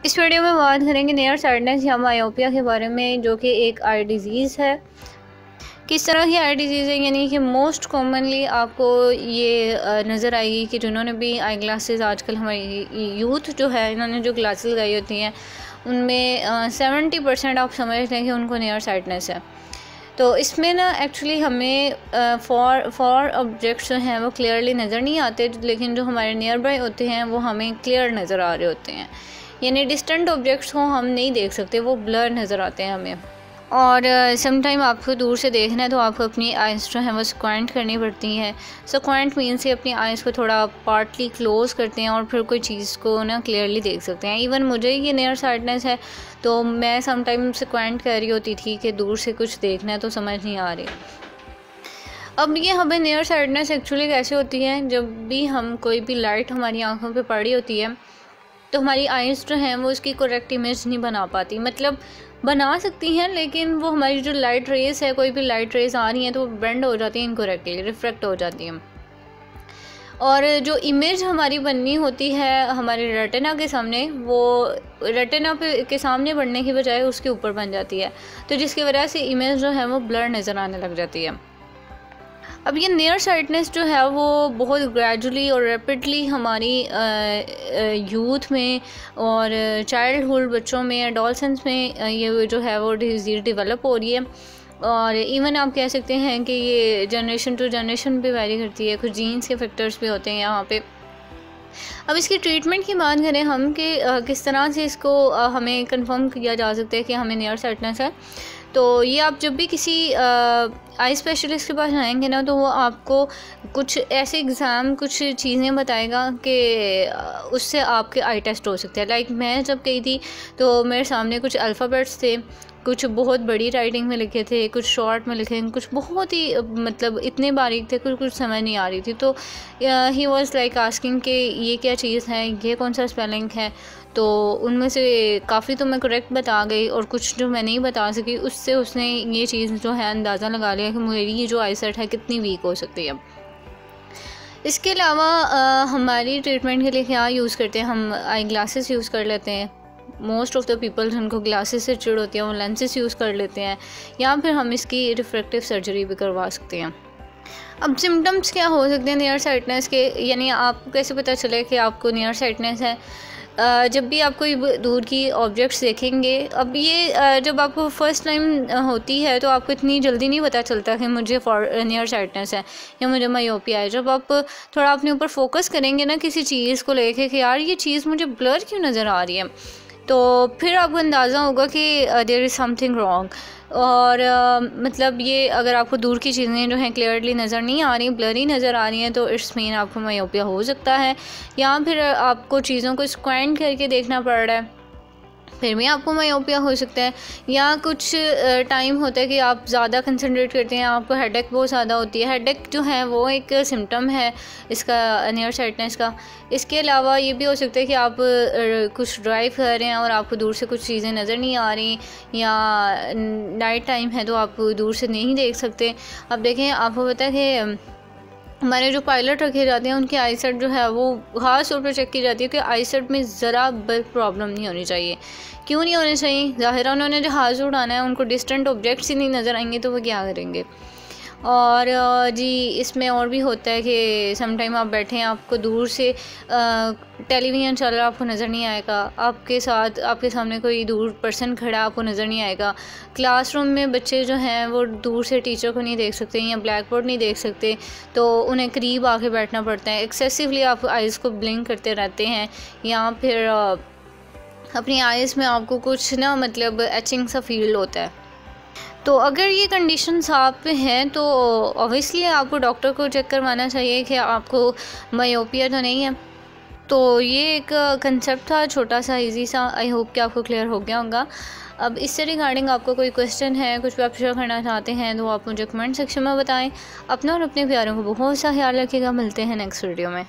इस वीडियो में बात करेंगे नियर साइटनेस या मायोपिया के बारे में, जो कि एक आई डिज़ीज़ है। किस तरह की आई डिज़ीज़ है, यानी कि मोस्ट कॉमनली आपको ये नज़र आएगी कि जिन्होंने भी आई ग्लासेस, आजकल हमारी यूथ जो है इन्होंने जो ग्लासेस लगाई होती हैं उनमें 70% आप समझते हैं कि उनको नियर साइटनेस है। तो इसमें ना एक्चुअली हमें फॉर ऑब्जेक्ट्स जो हैं वो क्लियरली नज़र नहीं आते, लेकिन जो हमारे नियर बाय होते हैं वो हमें क्लियर नज़र आ रहे होते हैं। यानी डिस्टेंट ऑब्जेक्ट्स को हम नहीं देख सकते, वो ब्लर नज़र आते हैं हमें। और समटाइम आपको दूर से देखना है तो आपको अपनी आइज़ जो है वो स्क्वांट करनी पड़ती हैं। स्क्वांट मीन से अपनी आइज़ को थोड़ा पार्टली क्लोज करते हैं और फिर कोई चीज़ को ना क्लियरली देख सकते हैं। इवन मुझे ये नियर साइटनेस है तो मैं समटाइम स्क्वांट कर रही होती थी कि दूर से कुछ देखना है तो समझ नहीं आ रही। अब ये हमें नियर साइटनेस एक्चुअली कैसे होती है, जब भी हम कोई भी लाइट हमारी आंखों पे पड़ी होती है तो हमारी आइज़ जो हैं वो इसकी करेक्ट इमेज नहीं बना पाती। मतलब बना सकती हैं, लेकिन वो हमारी जो लाइट रेस है, कोई भी लाइट रेस आ रही हैं तो वो बेंड हो जाती हैं, इनकरेक्टली रिफ्लेक्ट हो जाती हैं। और जो इमेज हमारी बननी होती है हमारे रेटिना के सामने, वो रेटिना पे के सामने बनने की बजाय उसके ऊपर बन जाती है, तो जिसकी वजह से इमेज जो है वो ब्लर नज़र आने लग जाती है। अब ये नियर साइटनेस जो है वो बहुत ग्रेजुअली और रैपिडली हमारी यूथ में और चाइल्डहुड बच्चों में, एडोलसेंस में ये जो है वो डिजीज़ डेवलप हो रही है। और इवन आप कह सकते हैं कि ये जनरेशन टू जनरेशन भी वैरी करती है, कुछ जीन्स के फैक्टर्स भी होते हैं यहाँ पे। अब इसकी ट्रीटमेंट की बात करें हम कि किस तरह से इसको हमें कंफर्म किया जा सकता है कि हमें नियर साइटनेस है, तो ये आप जब भी किसी आई स्पेशलिस्ट के पास जाएंगे ना तो वो आपको कुछ ऐसे एग्ज़ाम, कुछ चीज़ें बताएगा कि उससे आपके आई टेस्ट हो सकते हैं। लाइक मैं जब गई थी तो मेरे सामने कुछ अल्फ़ाबेट्स थे, कुछ बहुत बड़ी राइटिंग में लिखे थे, कुछ शॉर्ट में लिखे, कुछ बहुत ही मतलब इतने बारीक थे, कुछ समझ नहीं आ रही थी। तो ही वाज लाइक आस्किंग कि ये क्या चीज़ है, ये कौन सा स्पेलिंग है। तो उनमें से काफ़ी तो मैं करेक्ट बता गई और कुछ जो मैं नहीं बता सकी, उससे उसने ये चीज़ जो है अंदाज़ा लगा लिया कि मेरी जो आईसाइट है कितनी वीक हो सकती है। इसके अलावा हमारी ट्रीटमेंट के लिए क्या यूज़ करते हैं हम, आई ग्लासेस यूज़ कर लेते हैं। मोस्ट ऑफ़ द पीपल जिनको ग्लासेस से चिढ़ होती है वो लेंसेज यूज़ कर लेते हैं, या फिर हम इसकी रिफ्रैक्टिव सर्जरी भी करवा सकते हैं। अब सिम्टम्स क्या हो सकते हैं नियर साइटनेस के, यानी आपको कैसे पता चले कि आपको नियर साइटनेस है। जब भी आप कोई दूर की ऑब्जेक्ट्स देखेंगे, अब ये जब आपको फ़र्स्ट टाइम होती है तो आपको इतनी जल्दी नहीं पता चलता कि मुझे नियर साइटनेस है या मुझे मायोपिया है। जब आप थोड़ा अपने ऊपर फोकस करेंगे ना किसी चीज़ को लेके कि यार ये चीज़ मुझे ब्लर क्यों नज़र आ रही है, तो फिर आपको अंदाज़ा होगा कि देयर इज़ समथिंग रॉन्ग। और मतलब ये अगर आपको दूर की चीज़ें जो हैं क्लियरली नज़र नहीं आ रही, ब्लरी नज़र आ रही हैं, तो इट्स मीन आपको मायोपिया हो सकता है। या फिर आपको चीज़ों को स्क्वांट करके देखना पड़ रहा है, फिर भी आपको मायोपिया हो सकता है। या कुछ टाइम होता है कि आप ज़्यादा कंसंट्रेट करते हैं, आपको हेडेक बहुत ज़्यादा होती है। हेडेक जो है वो एक सिम्टम है इसका, नियर साइटनेस का। इसके अलावा ये भी हो सकता है कि आप कुछ ड्राइव कर रहे हैं और आपको दूर से कुछ चीज़ें नज़र नहीं आ रही, या नाइट टाइम है तो आप दूर से नहीं देख सकते। अब देखें, आपको पता है कि हमारे जो पायलट रखे जाते हैं उनकी आईसाइट जो है वो ख़ास तौर पर चेक की जाती है कि आईसाइट में ज़रा प्रॉब्लम नहीं होनी चाहिए। क्यों नहीं होनी चाहिए? ज़ाहिर है उन्होंने जहाज़ उड़ाना है, उनको डिस्टेंट ऑब्जेक्ट्स ही नहीं नज़र आएंगे तो वो क्या करेंगे। और जी इसमें और भी होता है कि समटाइम आप बैठे हैं, आपको दूर से टेलीविज़न चल रहा आपको नज़र नहीं आएगा, आपके साथ आपके सामने कोई दूर पर्सन खड़ा आपको नज़र नहीं आएगा। क्लासरूम में बच्चे जो हैं वो दूर से टीचर को नहीं देख सकते या ब्लैक बोर्ड नहीं देख सकते, तो उन्हें करीब आके बैठना पड़ता है। एक्सेसिवली आप आइज़ को ब्लिंक करते रहते हैं, या फिर अपनी आइज़ में आपको कुछ ना मतलब एचिंग सा फील होता है। तो अगर ये कंडीशंस आप पे हैं तो ऑब्वियसली आपको डॉक्टर को चेक करवाना चाहिए कि आपको मायोपिया तो नहीं है। तो ये एक कंसेप्ट था छोटा सा, इजी सा। आई होप कि आपको क्लियर हो गया होगा। अब इससे रिगार्डिंग आपको कोई क्वेश्चन है, कुछ भी आप शेयर करना चाहते हैं तो आप मुझे कमेंट सेक्शन में बताएं। अपना और अपने प्यारों को बहुत सा ख्याल रखिएगा। मिलते हैं नेक्स्ट वीडियो में।